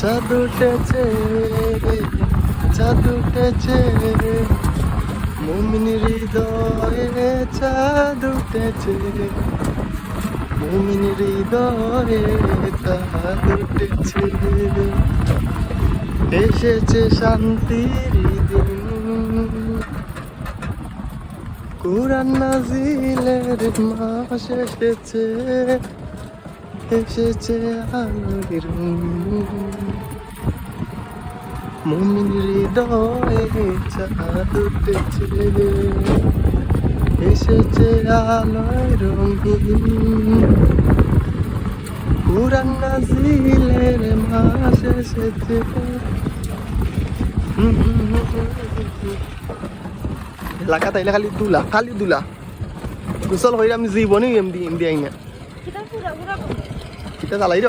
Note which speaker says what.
Speaker 1: চাঁদ উঠেছে, চাঁদ উঠেছে, মুমিন হৃদয়ে চাঁদ উঠেছে, মুমিন হৃদয়ে চাঁদ উঠেছে, এসেছে শান্তির দিন, কুরআন নাজিলের মাস এসেছে, এসেছে আলোর মুমিন হৃদয়ে চাঁদ উঠেছে, এসেছে আলোর রঙিন, কুরআন নাজিলের মাস এসেছে। এলাকা তাইলে খালি দুলা, খালি দুলা গোসল করে আমি জীবনে এমডি এমডি আইনা এটা জ্বালাই র